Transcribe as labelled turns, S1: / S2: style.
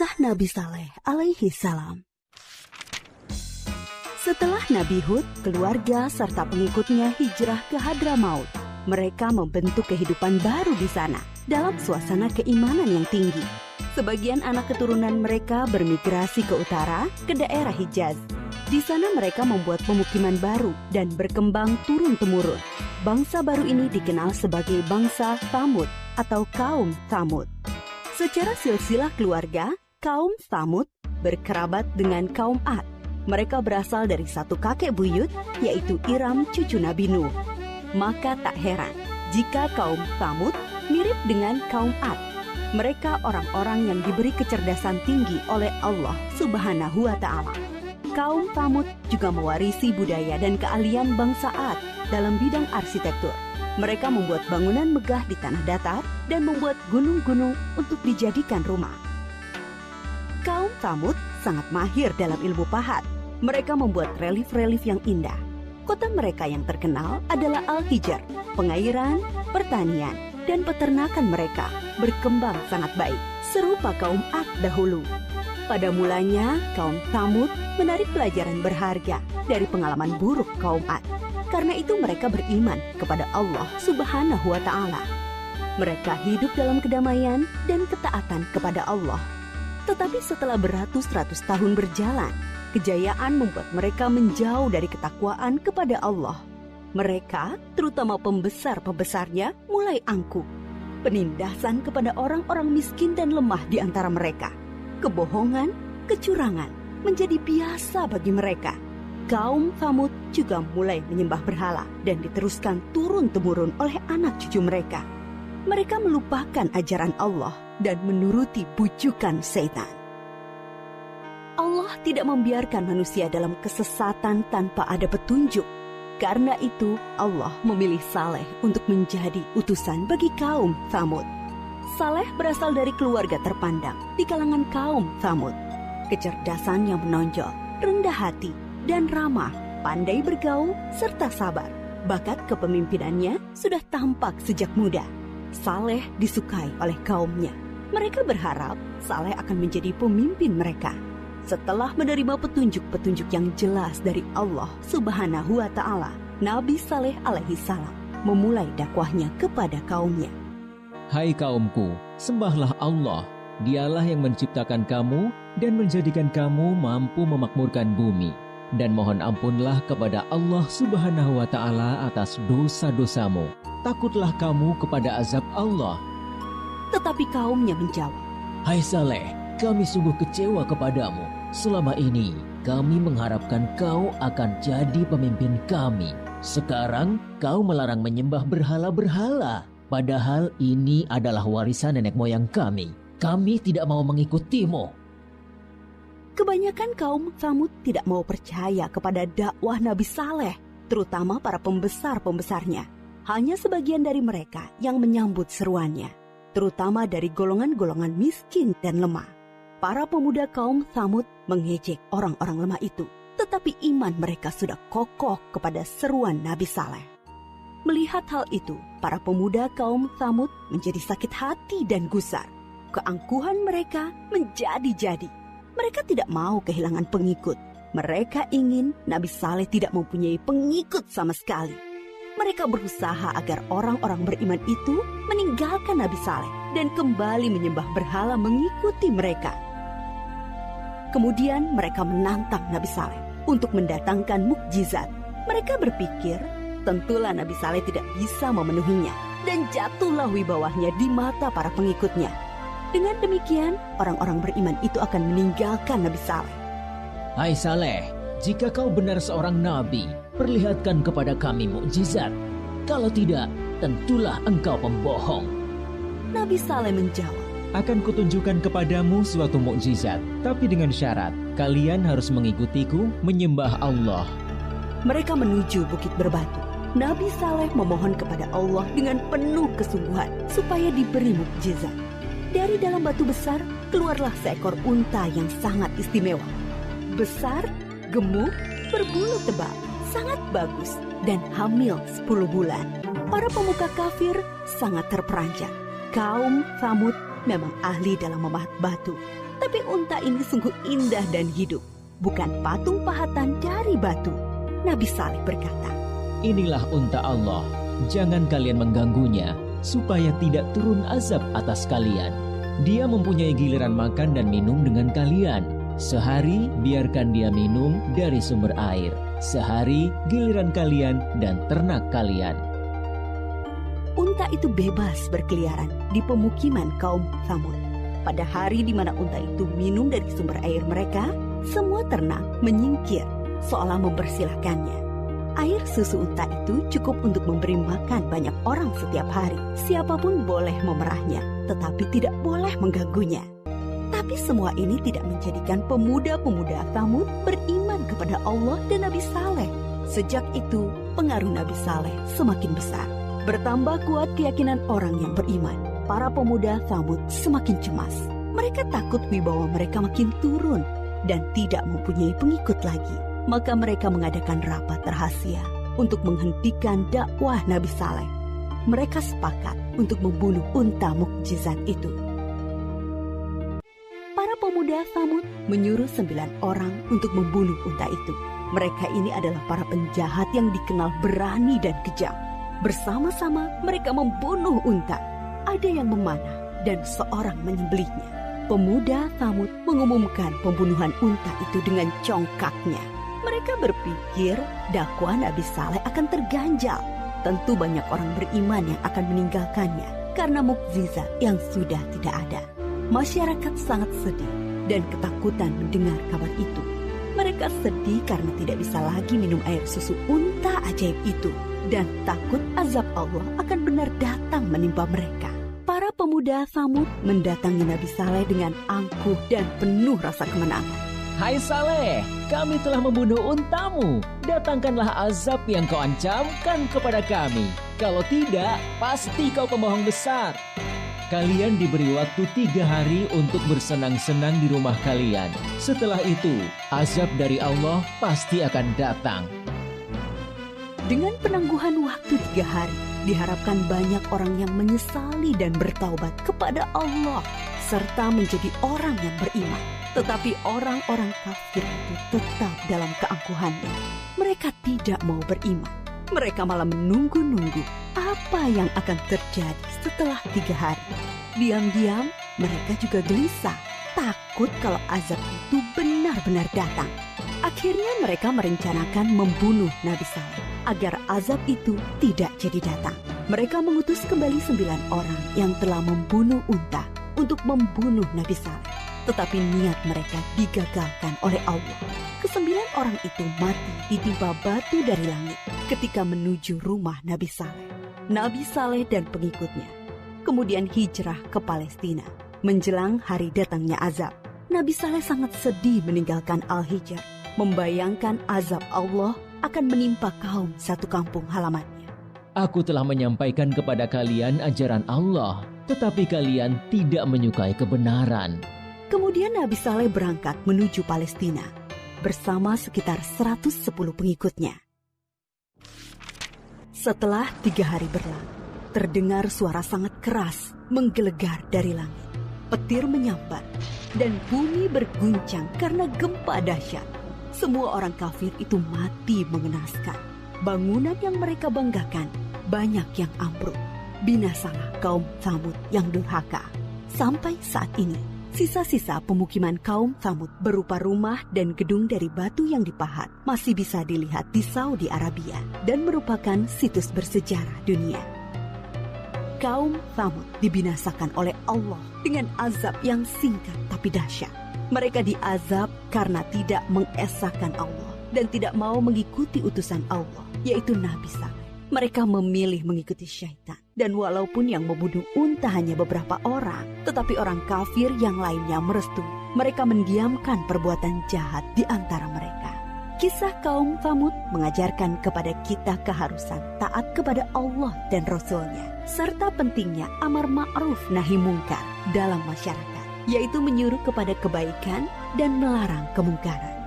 S1: Kisah Nabi Saleh alaihi salam. Setelah Nabi Hud, keluarga serta pengikutnya hijrah ke Hadramaut, mereka membentuk kehidupan baru di sana dalam suasana keimanan yang tinggi. Sebagian anak keturunan mereka bermigrasi ke utara, ke daerah Hijaz. Di sana mereka membuat pemukiman baru dan berkembang turun-temurun. Bangsa baru ini dikenal sebagai bangsa Tsamud atau kaum Tsamud. Secara silsilah keluarga, kaum Tsamud berkerabat dengan kaum Ad. Mereka berasal dari satu kakek buyut, yaitu Iram cucu Nabi Nuh. Maka tak heran jika kaum Tsamud mirip dengan kaum Ad. Mereka orang-orang yang diberi kecerdasan tinggi oleh Allah Subhanahu wa Ta'ala. Kaum Tsamud juga mewarisi budaya dan keahlian bangsa Ad dalam bidang arsitektur. Mereka membuat bangunan megah di tanah datar dan membuat gunung-gunung untuk dijadikan rumah. Kaum Tsamud sangat mahir dalam ilmu pahat. Mereka membuat relief-relief yang indah. Kota mereka yang terkenal adalah Al-Hijr. Pengairan, pertanian, dan peternakan mereka berkembang sangat baik, serupa kaum Ad dahulu. Pada mulanya, kaum Tsamud menarik pelajaran berharga dari pengalaman buruk kaum Ad. Karena itu mereka beriman kepada Allah Subhanahu wa Ta'ala. Mereka hidup dalam kedamaian dan ketaatan kepada Allah. Tetapi setelah beratus-ratus tahun berjalan, kejayaan membuat mereka menjauh dari ketakwaan kepada Allah. Mereka, terutama pembesar-pembesarnya, mulai angkuh. Penindasan kepada orang-orang miskin dan lemah di antara mereka. Kebohongan, kecurangan menjadi biasa bagi mereka. Kaum Tsamud juga mulai menyembah berhala dan diteruskan turun-temurun oleh anak cucu mereka. Mereka melupakan ajaran Allah dan menuruti bujukan setan. Allah tidak membiarkan manusia dalam kesesatan tanpa ada petunjuk. Karena itu, Allah memilih Saleh untuk menjadi utusan bagi kaum Tsamud. Saleh berasal dari keluarga terpandang di kalangan kaum Tsamud. Kecerdasan yang menonjol, rendah hati, dan ramah, pandai bergaul, serta sabar. Bakat kepemimpinannya sudah tampak sejak muda. Saleh disukai oleh kaumnya. Mereka berharap Saleh akan menjadi pemimpin mereka. Setelah menerima petunjuk-petunjuk yang jelas dari Allah Subhanahu wa Ta'ala, Nabi Saleh alaihi salam memulai dakwahnya kepada kaumnya.
S2: Hai kaumku, sembahlah Allah. Dialah yang menciptakan kamu dan menjadikan kamu mampu memakmurkan bumi. Dan mohon ampunlah kepada Allah Subhanahu wa Ta'ala atas dosa-dosamu. Takutlah kamu kepada azab Allah.
S1: Tetapi kaumnya menjawab,
S2: Hai Saleh, kami sungguh kecewa kepadamu. Selama ini kami mengharapkan kau akan jadi pemimpin kami. Sekarang kau melarang menyembah berhala-berhala. Padahal ini adalah warisan nenek moyang kami. Kami tidak mau mengikutimu.
S1: Kebanyakan kaum Tsamud tidak mau percaya kepada dakwah Nabi Saleh, terutama para pembesar-pembesarnya. Hanya sebagian dari mereka yang menyambut seruannya, terutama dari golongan-golongan miskin dan lemah. Para pemuda kaum Tsamud mengejek orang-orang lemah itu, tetapi iman mereka sudah kokoh kepada seruan Nabi Saleh. Melihat hal itu, para pemuda kaum Tsamud menjadi sakit hati dan gusar. Keangkuhan mereka menjadi-jadi. Mereka tidak mau kehilangan pengikut. Mereka ingin Nabi Saleh tidak mempunyai pengikut sama sekali. Mereka berusaha agar orang-orang beriman itu meninggalkan Nabi Saleh dan kembali menyembah berhala mengikuti mereka. Kemudian mereka menantang Nabi Saleh untuk mendatangkan mukjizat. Mereka berpikir tentulah Nabi Saleh tidak bisa memenuhinya dan jatuhlah wibawahnya di mata para pengikutnya. Dengan demikian, orang-orang beriman itu akan meninggalkan Nabi Saleh.
S2: Hai Saleh, jika kau benar seorang nabi, perlihatkan kepada kami mukjizat. Kalau tidak, tentulah engkau pembohong.
S1: Nabi Saleh menjawab,
S2: Akan kutunjukkan kepadamu suatu mukjizat, tapi dengan syarat, kalian harus mengikutiku menyembah Allah.
S1: Mereka menuju Bukit Berbatu. Nabi Saleh memohon kepada Allah dengan penuh kesungguhan supaya diberi mukjizat. Dari dalam batu besar, keluarlah seekor unta yang sangat istimewa. Besar, gemuk, berbulu tebal, sangat bagus, dan hamil 10 bulan. Para pemuka kafir sangat terperanjat. Kaum Tsamud memang ahli dalam memahat batu. Tapi Tetapi unta ini sungguh indah dan hidup, bukan patung pahatan dari batu. Nabi Saleh berkata,
S2: Inilah unta Allah, jangan kalian mengganggunya, supaya tidak turun azab atas kalian. Dia mempunyai giliran makan dan minum dengan kalian. Sehari biarkan dia minum dari sumber air. Sehari giliran kalian dan ternak kalian.
S1: Unta itu bebas berkeliaran di pemukiman kaum Tsamud. Pada hari di mana unta itu minum dari sumber air mereka, semua ternak menyingkir seolah mempersilahkannya. Air susu unta itu cukup untuk memberi makan banyak orang setiap hari. Siapapun boleh memerahnya, tetapi tidak boleh mengganggunya. Tapi semua ini tidak menjadikan pemuda-pemuda Tsamud beriman kepada Allah dan Nabi Saleh. Sejak itu, pengaruh Nabi Saleh semakin besar. Bertambah kuat keyakinan orang yang beriman. Para pemuda Tsamud semakin cemas. Mereka takut wibawa mereka makin turun dan tidak mempunyai pengikut lagi. Maka mereka mengadakan rapat rahasia untuk menghentikan dakwah Nabi Saleh. Mereka sepakat untuk membunuh unta mukjizat itu. Para pemuda Tsamud menyuruh 9 orang untuk membunuh unta itu. Mereka ini adalah para penjahat yang dikenal berani dan kejam. Bersama-sama mereka membunuh unta. Ada yang memanah dan seorang menyembelihnya. Pemuda Tsamud mengumumkan pembunuhan unta itu dengan congkaknya. Mereka berpikir dakwah Nabi Saleh akan terganjal. Tentu banyak orang beriman yang akan meninggalkannya karena mukjizat yang sudah tidak ada. Masyarakat sangat sedih dan ketakutan mendengar kabar itu. Mereka sedih karena tidak bisa lagi minum air susu unta ajaib itu dan takut azab Allah akan benar datang menimpa mereka. Para pemuda Tsamud mendatangi Nabi Saleh dengan angkuh dan penuh rasa kemenangan.
S2: Hai Saleh, kami telah membunuh untamu. Datangkanlah azab yang kau ancamkan kepada kami. Kalau tidak, pasti kau pembohong besar. Kalian diberi waktu 3 hari untuk bersenang-senang di rumah kalian. Setelah itu, azab dari Allah pasti akan datang.
S1: Dengan penangguhan waktu 3 hari, diharapkan banyak orang yang menyesali dan bertaubat kepada Allah, serta menjadi orang yang beriman. Tetapi orang-orang kafir itu tetap dalam keangkuhannya. Mereka tidak mau beriman. Mereka malah menunggu-nunggu apa yang akan terjadi setelah 3 hari. Diam-diam mereka juga gelisah, takut kalau azab itu benar-benar datang. Akhirnya mereka merencanakan membunuh Nabi Saleh agar azab itu tidak jadi datang. Mereka mengutus kembali 9 orang yang telah membunuh unta untuk membunuh Nabi Saleh. Tetapi niat mereka digagalkan oleh Allah. Ke-9 orang itu mati ditimpa batu dari langit ketika menuju rumah Nabi Saleh. Nabi Saleh dan pengikutnya kemudian hijrah ke Palestina. Menjelang hari datangnya azab, Nabi Saleh sangat sedih meninggalkan Al-Hijr, membayangkan azab Allah akan menimpa kaum satu kampung halamannya.
S2: Aku telah menyampaikan kepada kalian ajaran Allah, tetapi kalian tidak menyukai kebenaran.
S1: Kemudian Nabi Saleh berangkat menuju Palestina bersama sekitar 110 pengikutnya. Setelah 3 hari berlalu, terdengar suara sangat keras menggelegar dari langit. Petir menyambar dan bumi berguncang karena gempa dahsyat. Semua orang kafir itu mati mengenaskan. Bangunan yang mereka banggakan banyak yang ambruk. Binasalah kaum Tsamud yang durhaka. Sampai saat ini, sisa-sisa pemukiman kaum Tsamud berupa rumah dan gedung dari batu yang dipahat masih bisa dilihat di Saudi Arabia dan merupakan situs bersejarah dunia. Kaum Tsamud dibinasakan oleh Allah dengan azab yang singkat tapi dahsyat. Mereka diazab karena tidak mengesahkan Allah dan tidak mau mengikuti utusan Allah, yaitu Nabi Saleh. Mereka memilih mengikuti syaitan. Dan walaupun yang membunuh unta hanya beberapa orang, tetapi orang kafir yang lainnya merestui. Mereka mendiamkan perbuatan jahat di antara mereka. Kisah kaum Tsamud mengajarkan kepada kita keharusan taat kepada Allah dan Rasul-Nya, serta pentingnya amar ma'ruf nahi mungkar dalam masyarakat, yaitu menyuruh kepada kebaikan dan melarang kemungkaran.